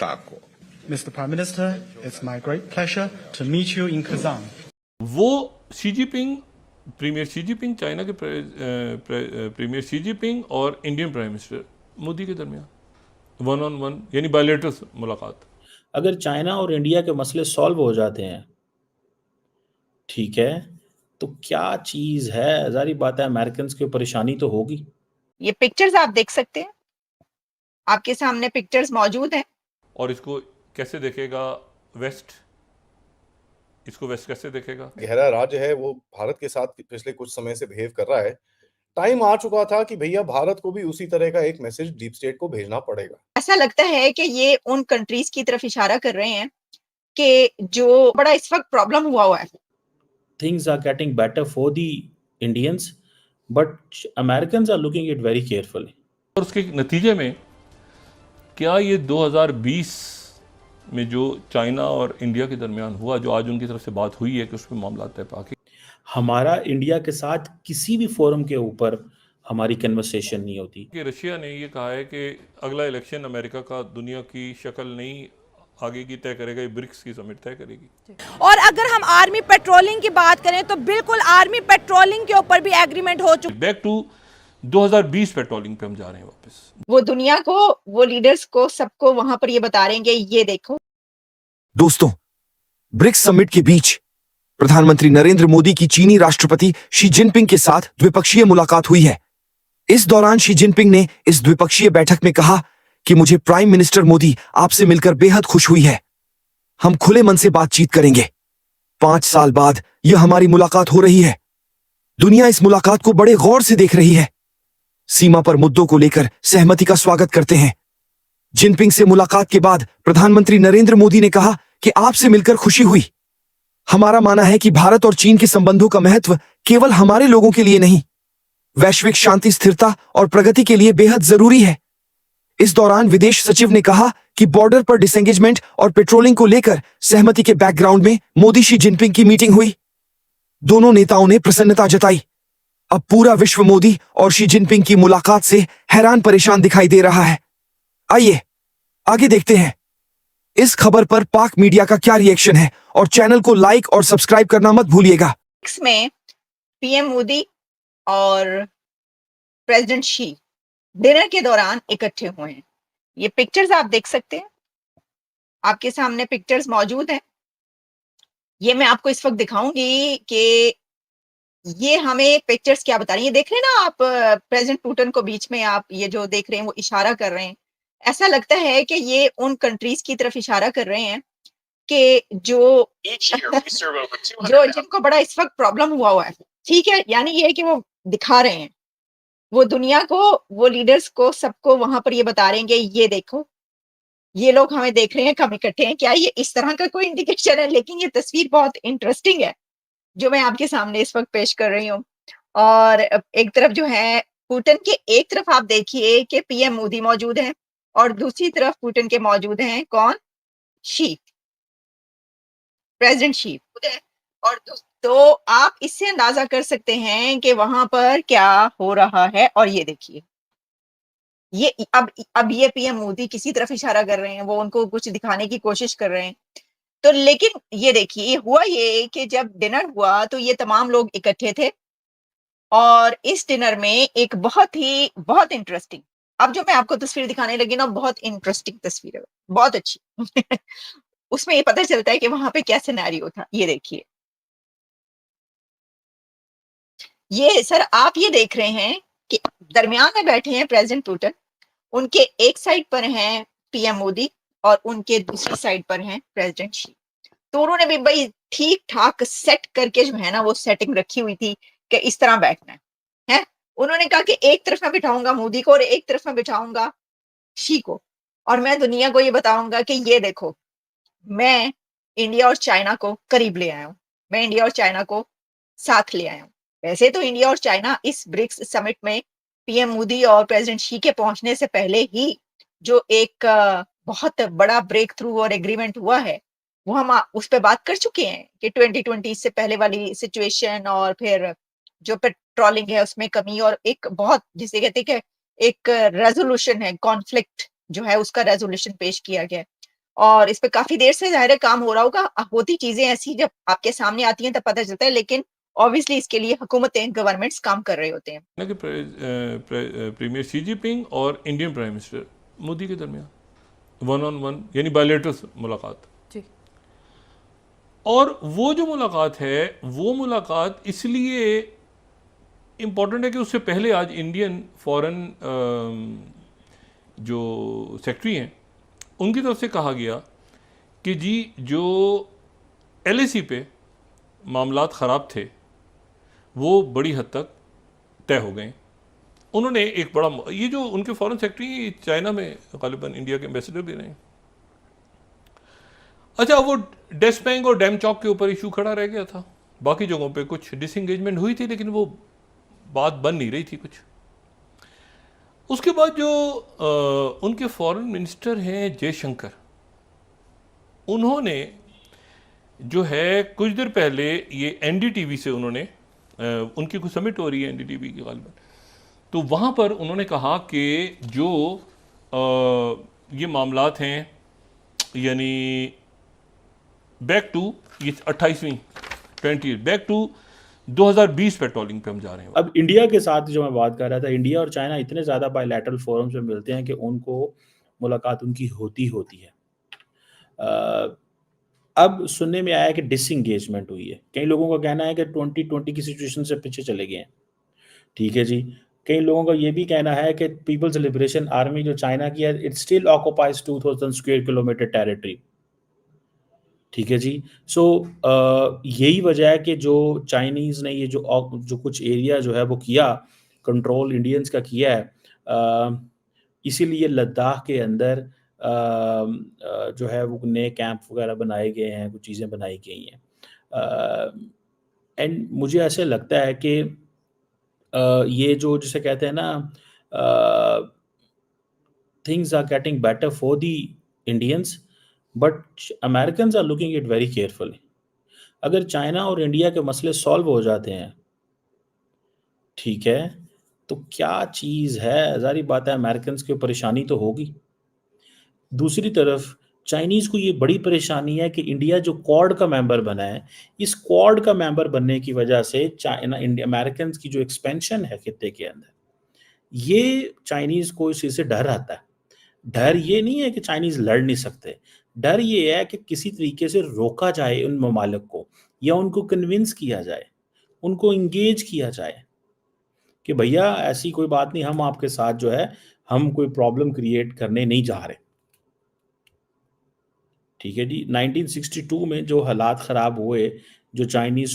大国。Mr. Prime Minister, it's my great pleasure to meet you in Kazan. वो Xi Jinping, premier Xi Jinping, China के premier Xi Jinping और Indian prime minister Modi के दरमियान one on one यानी bilateral मुलाकात। अगर China और India के मसले सॉल्व हो जाते हैं, ठीक है, तो क्या चीज है, जारी बात है अमेरिकन की परेशानी तो होगी। ये पिक्चर्स आप देख सकते हैं, आपके सामने पिक्चर्स मौजूद हैं। और इसको कैसे देखेगा वेस्ट, इसको वेस्ट कैसे देखेगा? गहरा राज्य है वो भारत के साथ पिछले कुछ समय से बिहेव कर रहा है। टाइम आ चुका था कि भैया भारत को भी उसी तरह का एक मैसेज डीप स्टेट को भेजना पड़ेगा। ऐसा लगता है कि ये उन कंट्रीज की तरफ इशारा कर रहे हैं कि जो बड़ा इस वक्त प्रॉब्लम हुआ है। Things are getting better for the Indians, but Americans are looking it very carefully. और उसके नतीजे में क्या ये 2020 में जो चाइना और इंडिया के दरमियान हुआ, जो आज उनकी तरफ से बात हुई है कि उसमें मामला तय पाके, हमारा इंडिया के साथ किसी भी फोरम के ऊपर हमारी कन्वर्सेशन नहीं होती। कि रशिया ने ये कहा है कि अगला इलेक्शन अमेरिका का दुनिया की शक्ल नहीं आगे की तय करेगा, ये ब्रिक्स की समिट तय करेगी। और अगर हम आर्मी पेट्रोलिंग की बात करें तो बिल्कुल आर्मी पेट्रोलिंग के ऊपर भी एग्रीमेंट हो चुका। बैक टू 2020 पेट्रोलिंग पे हम जा रहे हैं वापस। वो दुनिया को, वो लीडर्स को, सबको वहां पर ये बता रहे हैं, ये देखो। दोस्तों, ब्रिक्स समिट के बीच प्रधानमंत्री नरेंद्र मोदी की चीनी राष्ट्रपति शी जिनपिंग के साथ द्विपक्षीय मुलाकात हुई है। इस दौरान शी जिनपिंग ने इस द्विपक्षीय बैठक में कहा कि मुझे प्राइम मिनिस्टर मोदी आपसे मिलकर बेहद खुश हुई है। हम खुले मन से बातचीत करेंगे। 5 साल बाद यह हमारी मुलाकात हो रही है। दुनिया इस मुलाकात को बड़े गौर से देख रही है। सीमा पर मुद्दों को लेकर सहमति का स्वागत करते हैं। जिनपिंग से मुलाकात के बाद प्रधानमंत्री नरेंद्र मोदी ने कहा कि आपसे मिलकर खुशी हुई। हमारा मानना है कि भारत और चीन के संबंधों का महत्व केवल हमारे लोगों के लिए नहीं, वैश्विक शांति, स्थिरता और प्रगति के लिए बेहद जरूरी है। इस दौरान विदेश सचिव ने कहा कि बॉर्डर पर डिसएंगेजमेंट और पेट्रोलिंग को लेकर सहमति के बैकग्राउंड में मोदी शी जिनपिंग की मीटिंग हुई। दोनों नेताओं ने प्रसन्नता जताई। अब पूरा विश्व मोदी और शी जिनपिंग की मुलाकात से हैरान परेशान दिखाई दे रहा है। आइए आगे देखते हैं इस खबर पर पाक मीडिया का क्या रिएक्शन है, और चैनल को लाइक और सब्सक्राइब करना मत भूलिएगा। इसमें पीएम मोदी और प्रेसिडेंट शी डिनर के दौरान इकट्ठे हुए हैं। ये पिक्चर्स आप देख सकते हैं, आपके सामने पिक्चर्स मौजूद हैं। ये मैं आपको इस वक्त दिखाऊंगी कि ये हमें पिक्चर्स क्या बता रही है। देख रहे हैं ना आप, प्रेसिडेंट पुतिन को बीच में आप ये जो देख रहे हैं वो इशारा कर रहे हैं। ऐसा लगता है कि ये उन कंट्रीज की तरफ इशारा कर रहे हैं कि जो जिनको बड़ा इस वक्त प्रॉब्लम हुआ है। ठीक है, यानी ये है कि वो दिखा रहे हैं, वो दुनिया को, वो लीडर्स को, सबको वहां पर ये बता रहे हैं, ये देखो, ये लोग हमें देख रहे हैं, हम इकट्ठे हैं। क्या ये इस तरह का कोई इंडिकेशन है? लेकिन ये तस्वीर बहुत इंटरेस्टिंग है जो मैं आपके सामने इस वक्त पेश कर रही हूँ। और एक तरफ जो है पुतिन के, एक तरफ आप देखिए कि पीएम मोदी मौजूद हैं और दूसरी तरफ पुतिन के मौजूद हैं कौन? She, president Xi. और तो आप इससे अंदाजा कर सकते हैं कि वहां पर क्या हो रहा है। और ये देखिए, ये अब ये पीएम मोदी किसी तरफ इशारा कर रहे हैं, वो उनको कुछ दिखाने की कोशिश कर रहे हैं। तो लेकिन ये देखिए, हुआ ये कि जब डिनर हुआ तो ये तमाम लोग इकट्ठे थे और इस डिनर में एक बहुत इंटरेस्टिंग, अब जो मैं आपको तस्वीर दिखाने लगी ना, बहुत इंटरेस्टिंग तस्वीर है, बहुत अच्छी। उसमें ये पता चलता है कि वहां पे क्या सिनेरियो था। ये देखिए, ये सर आप ये देख रहे हैं कि दरमियान में बैठे हैं प्रेसिडेंट पुतिन, उनके एक साइड पर हैं पीएम मोदी और उनके दूसरी साइड पर हैं प्रेसिडेंट शी। तो उन्होंने भी भाई ठीक ठाक सेट करके जो है ना, वो सेटिंग रखी हुई थी कि इस तरह बैठना है। उन्होंने कहा कि एक तरफ मैं बिठाऊंगा मोदी को और एक तरफ मैं बिठाऊंगा शी को, और मैं दुनिया को ये बताऊंगा कि ये देखो, मैं इंडिया और चाइना को करीब ले आया हूं, मैं इंडिया और चाइना को साथ ले आया हूं। वैसे तो इंडिया और चाइना इस ब्रिक्स समिट में पीएम मोदी और प्रेसिडेंट शी के पहुंचने से पहले ही जो एक बहुत बड़ा ब्रेक थ्रू और एग्रीमेंट हुआ है, वो हम उस पर बात कर चुके हैं कि 2020 से पहले वाली सिचुएशन और फिर जो पेट्रोलिंग है उसमें कमी, और एक बहुत जिसे कहते हैं कि एक रेजोल्यूशन है, कॉन्फ्लिक्ट जो है उसका रेजोल्यूशन पेश किया गया। और इस पे काफी देर से ज़ाहिर है काम हो रहा होगा। होती चीजें ऐसी जब आपके सामने आती हैं तब पता चलता है, लेकिन ऑब्वियसली इसके लिए हुकूमतें, गवर्नमेंट्स काम कर रहे होते हैं। चाइना के प्रीमियर शी जिनपिंग और इंडियन प्राइम मिनिस्टर मोदी के दरमियान वन ऑन वन यानी बायलैटरल मुलाकात। जी। और वो जो मुलाकात है वो मुलाकात इसलिए इम्पॉर्टेंट है कि उससे पहले आज इंडियन फॉरेन जो सेक्रेटरी हैं उनकी तरफ से कहा गया कि जी जो LAC पे मामलात ख़राब थे वो बड़ी हद तक तय हो गए। उन्होंने एक बड़ा, ये जो उनके फॉरेन सेक्रेटरी चाइना में गालिबन इंडिया के एम्बेसडर भी रहे। अच्छा, वो डेस्क बैंक और डैम चौक के ऊपर इशू खड़ा रह गया था, बाकी जगहों पे कुछ डिसएंगेजमेंट हुई थी लेकिन वो बात बन नहीं रही थी कुछ। उसके बाद जो उनके फॉरेन मिनिस्टर हैं जयशंकर, उन्होंने जो है कुछ देर पहले ये NDTV से उन्होंने उनकी कुछ समिट हो रही है NDTV की गालिबन, तो वहाँ पर उन्होंने कहा कि जो ये मामलात हैं यानी बैक टू ये 28वीं 20 बैक टू 2020 पेट्रोलिंग पे हम जा रहे हैं। अब इंडिया के साथ जो मैं बात कर रहा था, इंडिया और चाइना इतने ज़्यादा बायलैटरल फोरम्स में मिलते हैं कि उनको मुलाकात उनकी होती है। अब सुनने में आया कि डिसएंगेजमेंट हुई है। कई लोगों का कहना है कि 2020 की सिचुएशन से पीछे चले गए हैं। ठीक है जी। कई लोगों का ये भी कहना है कि पीपल्स लिबरेशन आर्मी जो चाइना की है, it still occupies 2000 square kilometre territory. ठीक है जी। सो यही वजह है कि जो चाइनीज़ ने ये जो कुछ एरिया जो है वो किया, कंट्रोल इंडियंस का किया है, इसीलिए लद्दाख के अंदर जो है वो नए कैंप वगैरह बनाए गए हैं, कुछ चीज़ें बनाई गई हैं। एंड मुझे ऐसे लगता है कि ये जो जिसे कहते हैं ना, things are getting better for the Indians, but Americans are looking it very carefully. अगर चाइना और इंडिया के मसले सॉल्व हो जाते हैं, ठीक है, तो क्या चीज़ है, ज़ाहिर बात है अमेरिकन्स को परेशानी तो होगी। दूसरी तरफ चाइनीज़ को ये बड़ी परेशानी है कि इंडिया जो क्वाड का मेंबर बना है, इस क्वाड का मेंबर बनने की वजह से चाइना इंडिया अमेरिकन्स की जो एक्सपेंशन है खित्ते के अंदर, ये चाइनीज़ को इस चीज़ से डर आता है। डर ये नहीं है कि चाइनीज़ लड़ नहीं सकते, डर ये है कि किसी तरीके से रोका जाए उन ममालिक को, या उनको कन्विंस किया जाए, उनको इंगेज किया जाए कि भैया ऐसी कोई बात नहीं, हम आपके साथ जो है हम कोई प्रॉब्लम क्रिएट करने नहीं जा रहे। ठीक है जी। 1962 में जो हालात ख़राब हुए, जो चाइनीज़